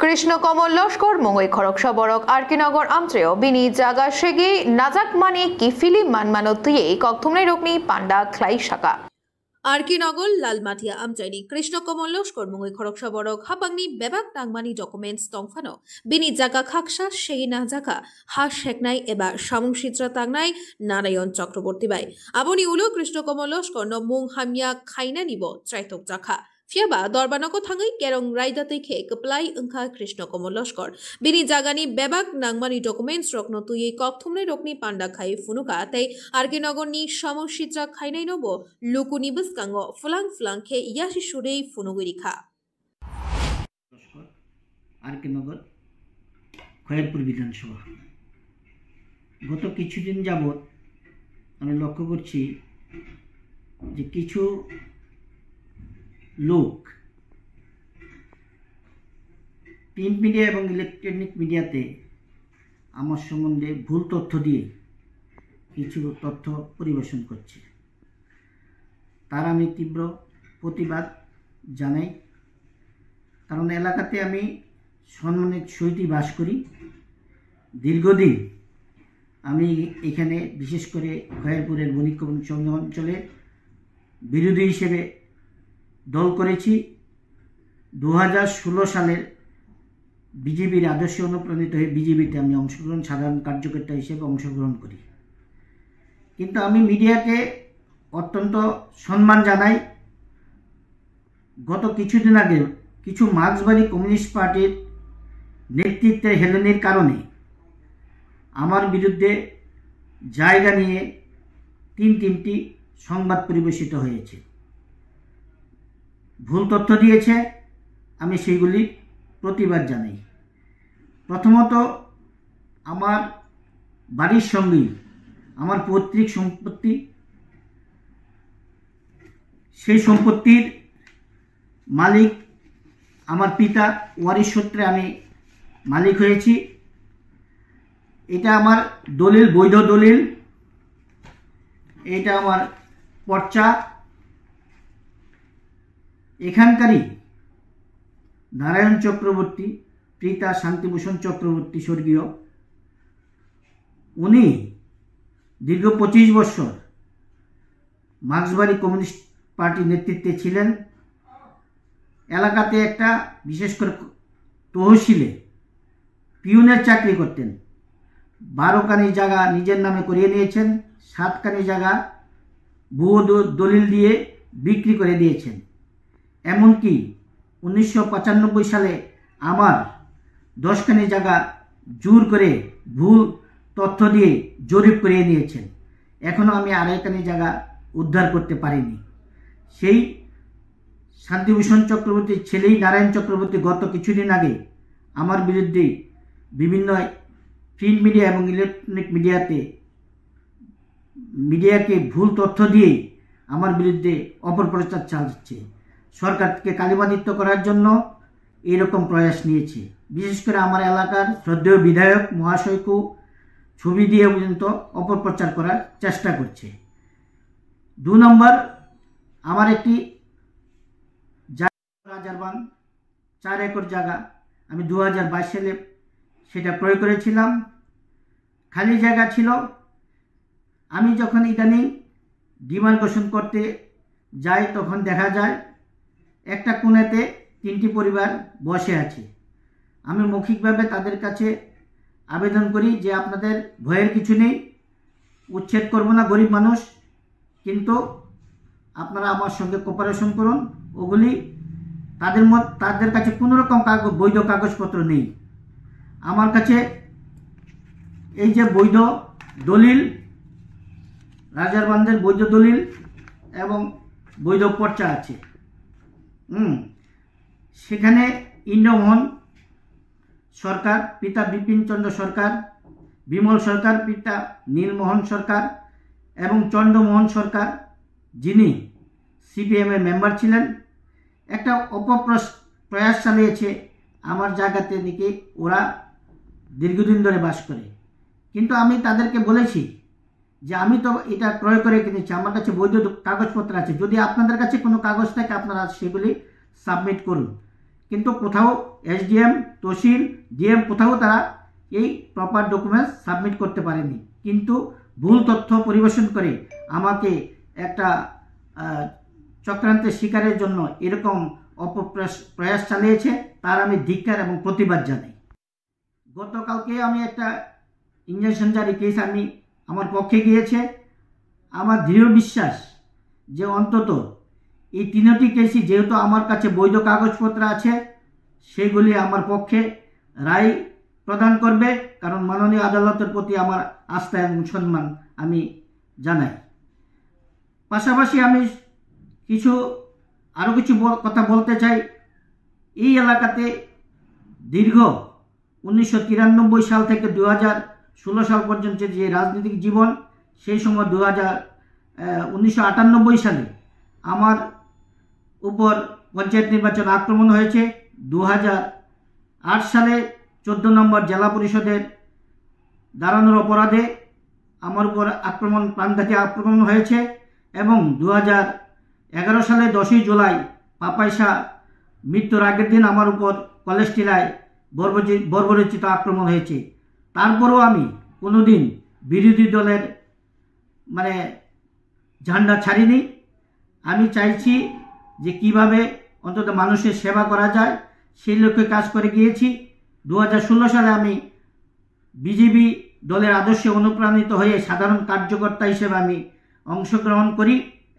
কৃষ্ণকমল লস্কর মঙ্গই খড়গসা বরক আরকিনগর আমত্রেও বিনি জাগা সেগে নাজাক মানে কি ফিলিম মানমানতুয়ে ককথুমনাই রকনি পান্ডা খ্লাই শাকা আরকিনগর লালমাটিয়া আমচাইনি কৃষ্ণকমল লস্কর মঙ্গই খড়গসা বরক হাবাংনি বেবাক নাংমানি ডকুমেন্টস তংফানো বিনি জাগা খাকসা সেই না জাগা হাস শেকনাই এবা সামংসিত্রা তাংনাই নারায়ণ চক্রবর্তী বাই আবনি উলো কৃষ্ণকমল লস্কর ন মুং হামিয়া খাইনা নিব ত্রাইতক জাখা ফিয়াবা দরবানকো থাঙ্গই কেরং রাইদাতে খে কপ্লাই ওংখা কৃষ্ণকমল লস্কর বিনি জাগানি বেবাক নাংমানি ডকুমেন্টস রকন তুই ককথুমনে রকনি পান্ডা খাই ফুনুকা তাই আরকিনগরনি সমশিত্রা খাইনাই নব লুকুনি বসকাঙ্গ ফুলাং ফুলাং খে ইয়াশি সুরেই ফুনুগুরিখা আরকিনগর খয়েরপুর বিধানসভা গত কিছুদিন যাবৎ আমি লক্ষ্য করছি যে কিছু লোক প্রিন্ট মিডিয়া এবং ইলেকট্রনিক মিডিয়াতে আমার সম্বন্ধে ভুল তথ্য দিয়ে কিছু তথ্য পরিবেশন করছে, তার আমি তীব্র প্রতিবাদ জানাই। কারণ এলাকাতে আমি সম্মানের সহিত বাস করি, দীর্ঘদিন আমি এখানে বিশেষ করে খয়েরপুরের বণিকগঞ্জ অঞ্চলে বিরোধী হিসেবে দল করেছি। 2016 সালের বিজেপির আদর্শে অনুপ্রাণিত হয়ে বিজেপিতে আমি সাধারণ কার্যকর্তা হিসেবে অংশগ্রহণ করি। কিন্তু আমি মিডিয়াকে অত্যন্ত সম্মান জানাই। গত কিছুদিন আগে কিছু মার্ক্সবাদী কমিউনিস্ট পার্টির নেতৃত্বের হেলেনির কারণে আমার বিরুদ্ধে জায়গা নিয়ে তিনটি সংবাদ পরিবেশিত হয়েছে, ভুল তথ্য দিয়েছে, আমি সেইগুলি প্রতিবাদ জানাই। প্রথমত, আমার বাড়ির সঙ্গেই আমার পৈতৃক সম্পত্তি, সেই সম্পত্তির মালিক আমার পিতা, ওয়ারিশ সূত্রে আমি মালিক হয়েছি। এটা আমার দলিল, বৈধ দলিল, এটা আমার পর্চা। এখানকারই নারায়ণ চক্রবর্তী, পিতা শান্তিভূষণ চক্রবর্তী স্বর্গীয়, উনি দীর্ঘ 25 বছর মার্ক্সবাদী কমিউনিস্ট পার্টির নেতৃত্বে ছিলেন। এলাকাতে একটা বিশেষ করে তহসিলে পিউনের চাকরি করতেন। 12 কানি জায়গা নিজের নামে করিয়ে নিয়েছেন, 7 কানি জায়গা ভুয়ো দলিল দিয়ে বিক্রি করে দিয়েছেন। এমনকি 1995 সালে আমার 10 কানি জায়গা জোর করে ভুল তথ্য দিয়ে জরিপ করিয়ে নিয়েছেন। এখনও আমি 2.5 কানি জায়গা উদ্ধার করতে পারিনি। সেই শান্তিভূষণ চক্রবর্তীর ছেলেই নারায়ণ চক্রবর্তী গত কিছুদিন আগে আমার বিরুদ্ধে বিভিন্ন প্রিন্ট মিডিয়া এবং ইলেকট্রনিক মিডিয়াকে ভুল তথ্য দিয়ে আমার বিরুদ্ধে অপপ্রচার চালাচ্ছে। সরকারকে কালিমালিপ্ত করার জন্য এরকম প্রয়াস নিয়েছে। বিশেষ করে আমার এলাকার শ্রদ্ধেয় বিধায়ক মহাশয়কেও ছবি দিয়ে পর্যন্ত অপপ্রচার করার চেষ্টা করছে। 2 নম্বর, আমার একটি রাজারবান 4 একর জায়গা আমি 2022 সালে সেটা ক্রয় করেছিলাম, খালি জায়গা ছিল। আমি যখন ইদানিং ডিমার্কেশন করতে যাই তখন দেখা যায় একটা কোণেতে 3টি পরিবার বসে আছে। আমি মৌখিকভাবে তাদের কাছে আবেদন করি যে আপনাদের ভয়ের কিছু নেই, উচ্ছেদ করব না, গরিব মানুষ, কিন্তু আপনারা আমার সঙ্গে কোপারেশন করুন। ওগুলি তাদের কাছে কোনো রকম বৈধ কাগজপত্র নেই। আমার কাছে এই যে বৈধ দলিল, রাজারবান্ধের বৈধ দলিল এবং বৈধ পর্চা আছে। সেখানে ইন্দ্রমোহন সরকার, পিতা বিপিন চন্দ্র সরকার, বিমল সরকার, পিতা নীলমোহন সরকার এবং চন্দ্রমোহন সরকার, যিনি সিপিএমের মেম্বার ছিলেন, একটা প্রয়াস চালিয়েছে আমার জায়গাতে নাকি ওরা দীর্ঘদিন ধরে বাস করে। কিন্তু আমি তাদেরকে বলেছি যে আমি তো এটা ক্রয় করে কিনেছি, আমার কাছে বৈধ কাগজপত্র আছে, যদি আপনাদের কাছে কোনো কাগজ থাকে আপনারা সেগুলি সাবমিট করুন। কিন্তু কোথাও এসডিএম, তহসিল, ডিএম কোথাও তারা এই প্রপার ডকুমেন্টস সাবমিট করতে পারেনি। কিন্তু ভুল তথ্য পরিবেশন করে আমাকে একটা চক্রান্তের শিকারের জন্য এরকম অপপ্রয়াস চালিয়েছে, তার আমি ধিক্কার এবং প্রতিবাদ জানাই। গতকালকে আমি একটা ইনজাংশন জারি কেস আমার পক্ষে গিয়েছে। আমার দৃঢ় বিশ্বাস যে অন্তত এই 3টি কেসই যেহেতু আমার কাছে বৈধ কাগজপত্র আছে, সেগুলি আমার পক্ষে রায় প্রদান করবে, কারণ মাননীয় আদালতের প্রতি আমার আস্থা এবং সম্মান আমি জানাই। পাশাপাশি আমি আরও কিছু কথা বলতে চাই। এই এলাকাতে দীর্ঘ 1993 সাল থেকে 2016 সাল পর্যন্ত যে রাজনৈতিক জীবন, সেই সময় 1998 সালে আমার উপর পঞ্চায়েত নির্বাচন আক্রমণ হয়েছে। 2008 সালে 14 নম্বর জেলা পরিষদের দাঁড়ানোর অপরাধে আমার উপর প্রাণঘাতী আক্রমণ হয়েছে এবং 2011 সালে 10ই জুলাই পাপাইশা মৃত্যুর আগের দিন আমার উপর কলেজ টিলায় বর্বরোচিত আক্রমণ হয়েছে। তারপরও আমি কোনোদিন বিরোধী দলের ঝান্ডা ছাড়িনি। আমি চাইছি যে কিভাবে অন্তত মানুষের সেবা করা যায়, সেই লক্ষ্যে কাজ করে গিয়েছি। 2016 সালে আমি বিজেপি দলের আদর্শে অনুপ্রাণিত হয়ে সাধারণ কার্যকর্তা হিসেবে আমি অংশগ্রহণ করি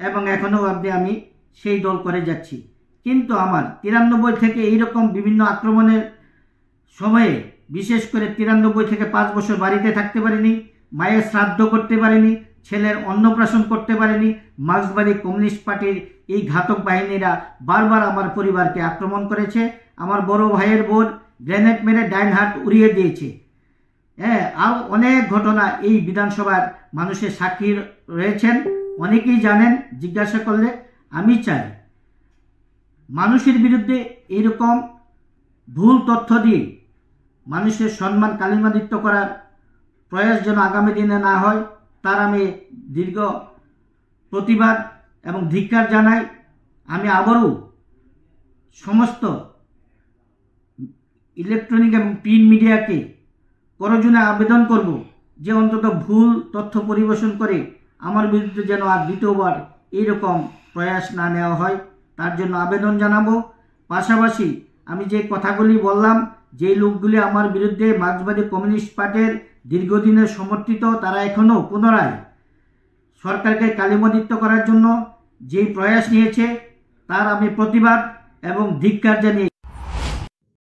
এবং এখনও অবধি আমি সেই দল করে যাচ্ছি। কিন্তু আমার 93 থেকে এইরকম বিভিন্ন আক্রমণের সময়ে, বিশেষ করে 93 থেকে 5 বছর বাড়িতে থাকতে পারিনি, মায়ের শ্রাদ্ধ করতে পারিনি, ছেলের অন্নপ্রাশন করতে পারিনি। মার্ক্সবাদী কমিউনিস্ট পার্টির এই ঘাতক বাহিনীরা বারবার আমার পরিবারকে আক্রমণ করেছে। আমার বড় ভাইয়ের বোন গ্রেনেড মেরে ডাইন হাত উড়িয়ে দিয়েছে। আর অনেক ঘটনা এই বিধানসভার মানুষের সাক্ষী রয়েছেন, অনেকেই জানেন, জিজ্ঞাসা করলে। আমি চাই মানুষের বিরুদ্ধে এইরকম ভুল তথ্য দিয়ে মানুষের সম্মান কালিমালিপ্ত করার প্রয়াস যেন আগামী দিনে না হয়, তার আমি দীর্ঘ প্রতিবাদ এবং ধিক্কার জানাই। আমি আবারও সমস্ত ইলেকট্রনিক এবং প্রিন্ট মিডিয়াকে করজোড়ে আবেদন করব যে অন্তত ভুল তথ্য পরিবেশন করে আমার বিরুদ্ধে যেন আর দ্বিতীয়বার এইরকম প্রয়াস না নেওয়া হয়, তার জন্য আবেদন জানাবো। পাশাপাশি আমি যে কথাগুলি বললাম, যে লোকগুলি আমার বিরুদ্ধে মার্ক্সবাদী কমিউনিস্ট পার্টির দীর্ঘদিনের সমর্থিত, তারা এখনও পুনরায় সরকারকে কালিমালিপ্ত করার জন্য যেই প্রয়াস নিয়েছে, তার আমি প্রতিবাদ এবং ধিক্কার জানিয়ে